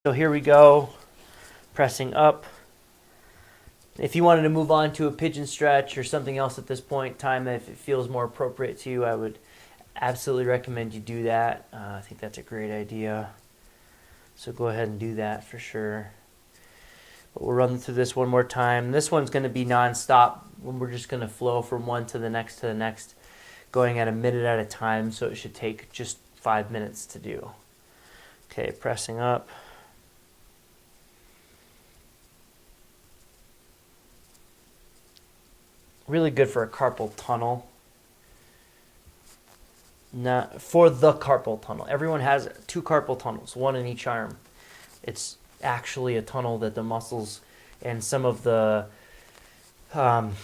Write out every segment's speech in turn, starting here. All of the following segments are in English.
So here we go, pressing up. If you wanted to move on to a pigeon stretch or something else at this point in time, if it feels more appropriate to you, I would absolutely recommend you do that. I think that's a great idea. So go ahead and do that for sure. But we'll run through this one more time. This one's going to be non-stop. We're just going to flow from one to the next, going at a minute at a time. So it should take just 5 minutes to do. Okay, pressing up. Really good for a carpal tunnel. Not for the carpal tunnel. Everyone has 2 carpal tunnels, one in each arm. It's actually a tunnel that the muscles and some of the blood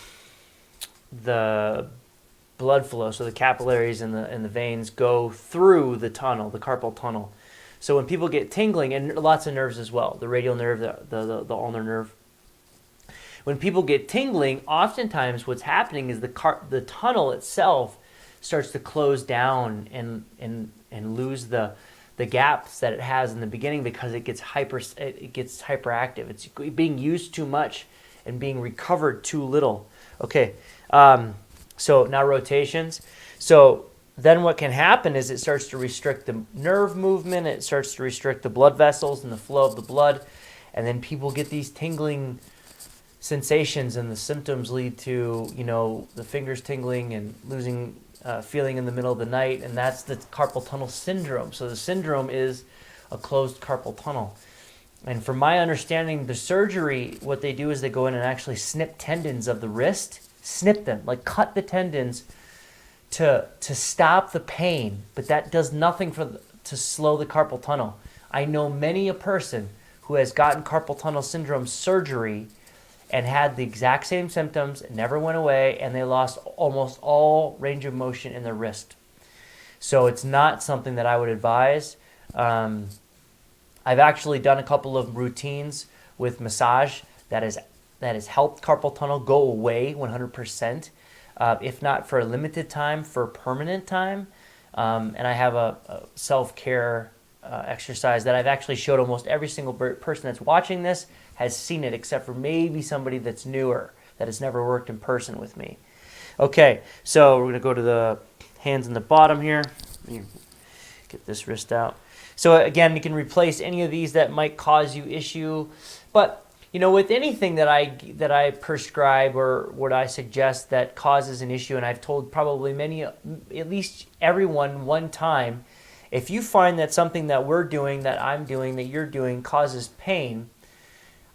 flow, so the capillaries and the veins go through the tunnel, the carpal tunnel. So when people get tingling, and lots of nerves as well, the radial nerve, the ulnar nerve. When people get tingling, oftentimes what's happening is the tunnel itself starts to close down and lose the gaps that it has in the beginning because it gets hyperactive. It's being used too much and being recovered too little. Okay, so now rotations. So then what can happen is it starts to restrict the nerve movement. It starts to restrict the blood vessels and the flow of the blood, and then people get these tingling sensations, and the symptoms lead to, the fingers tingling and losing feeling in the middle of the night, and that's the carpal tunnel syndrome. So the syndrome is a closed carpal tunnel. And from my understanding, the surgery, what they do is they go in and actually snip tendons of the wrist, snip them, like cut the tendons to stop the pain, but that does nothing to slow the carpal tunnel. I know many a person who has gotten carpal tunnel syndrome surgery and had the exact same symptoms, it never went away, and they lost almost all range of motion in their wrist. So it's not something that I would advise. I've actually done a couple of routines with massage that has helped carpal tunnel go away 100%, if not for a limited time, for permanent time. And I have a self-care exercise that I've actually showed almost every single person that's watching this has seen it, except for maybe somebody that's newer, that has never worked in person with me. Okay, so we're going to go to the hands in the bottom here. Get this wrist out. So again, you can replace any of these that might cause you issue. But, with anything that I prescribe or what I suggest that causes an issue, and I've told probably many, at least everyone one time, if you find that something that we're doing, that I'm doing, that you're doing causes pain,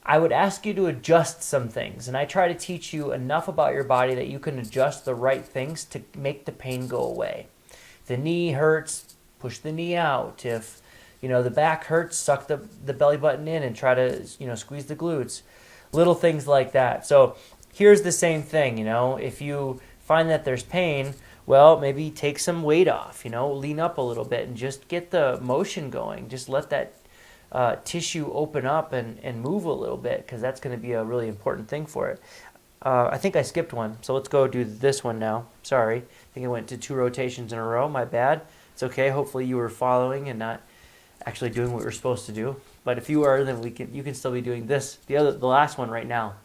I would ask you to adjust some things. And I try to teach you enough about your body that you can adjust the right things to make the pain go away. If the knee hurts, push the knee out. If the back hurts, suck the belly button in and try to squeeze the glutes. Little things like that. So here's the same thing. If you find that there's pain, well, maybe take some weight off, lean up a little bit and just get the motion going. Just let that tissue open up and move a little bit, because that's going to be a really important thing for it. I think I skipped one, so let's go do this one now. Sorry, I think I went to 2 rotations in a row. My bad. It's okay. Hopefully you were following and not actually doing what we're supposed to do. But if you are, then you can still be doing this. The last one right now.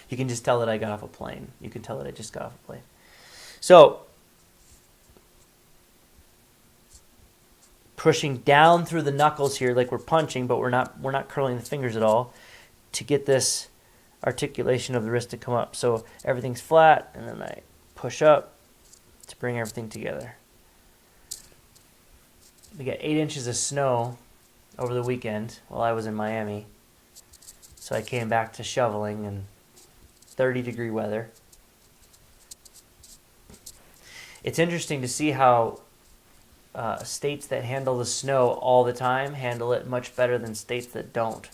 You can just tell that I got off a plane. You can tell that I just got off a plane. So pushing down through the knuckles here like we're punching, but we're not curling the fingers at all to get this articulation of the wrist to come up. So everything's flat, and then I push up to bring everything together. We got 8 inches of snow over the weekend while I was in Miami. So I came back to shoveling in 30-degree weather. It's interesting to see how states that handle the snow all the time handle it much better than states that don't.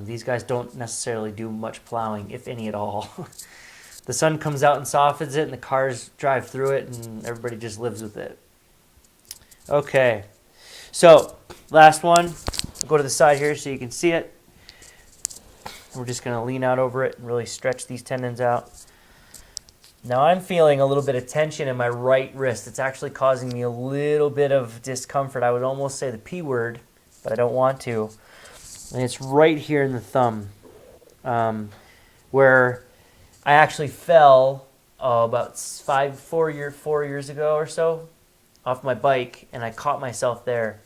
These guys don't necessarily do much plowing, if any at all. The sun comes out and softens it, and the cars drive through it, and everybody just lives with it. Okay, so last one. I'll go to the side here so you can see it. We're just going to lean out over it and really stretch these tendons out. Now I'm feeling a little bit of tension in my right wrist. It's actually causing me a little bit of discomfort. I would almost say the P word, but I don't want to. And it's right here in the thumb, where I actually fell about 4 years ago or so off my bike, and I caught myself there.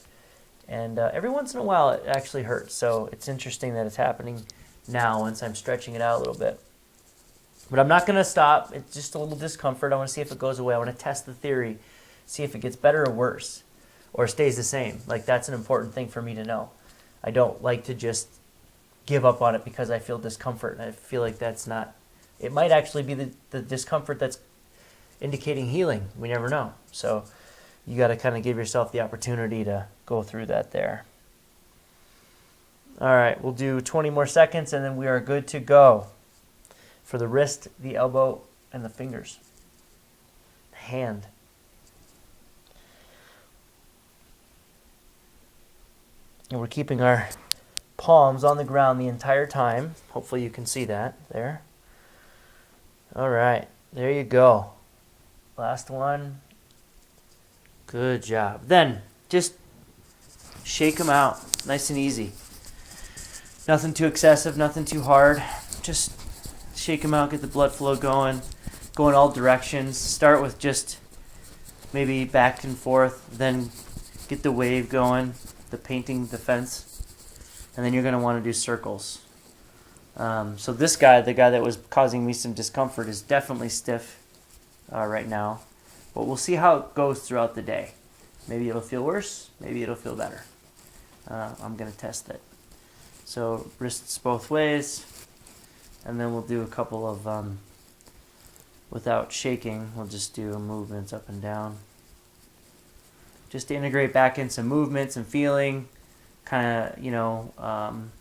And every once in a while, it actually hurts. So it's interesting that it's happening now once I'm stretching it out a little bit. But I'm not going to stop. It's just a little discomfort. I want to see if it goes away. I want to test the theory, see if it gets better or worse, or stays the same. Like, that's an important thing for me to know. I don't like to just give up on it because I feel discomfort. And I feel like that's not... It might actually be the discomfort that's indicating healing. We never know. So you got to kind of give yourself the opportunity to go through that there. All right, we'll do 20 more seconds, and then we are good to go for the wrist, the elbow, and the fingers. Hand. And we're keeping our palms on the ground the entire time. Hopefully you can see that there. All right, there you go. Last one. Good job. Then just shake them out, nice and easy. Nothing too excessive, nothing too hard. Just shake them out, get the blood flow going, go in all directions. Start with just maybe back and forth, then get the wave going, the painting the fence, and then you're going to want to do circles. So this guy, the guy that was causing me some discomfort, is definitely stiff right now. But we'll see how it goes throughout the day. Maybe it'll feel worse, maybe it'll feel better. I'm going to test it. So wrists both ways, and then we'll do a couple of, without shaking, we'll just do movements up and down. Just to integrate back in some movements and feeling, kind of,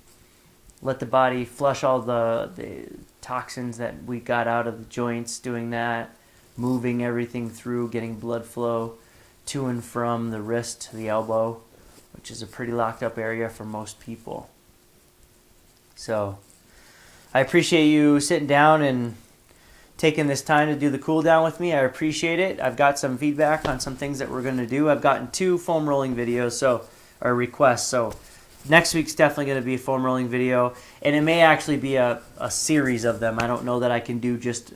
let the body flush all the toxins that we got out of the joints doing that, moving everything through, getting blood flow to and from the wrist to the elbow, which is a pretty locked up area for most people. So I appreciate you sitting down and taking this time to do the cool down with me. I appreciate it. I've got some feedback on some things that we're going to do. I've gotten 2 foam rolling videos, or requests. So next week's definitely going to be a foam rolling video, and it may actually be a series of them. I don't know that I can do just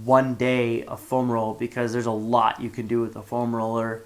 one day a foam roll because there's a lot you can do with a foam roller.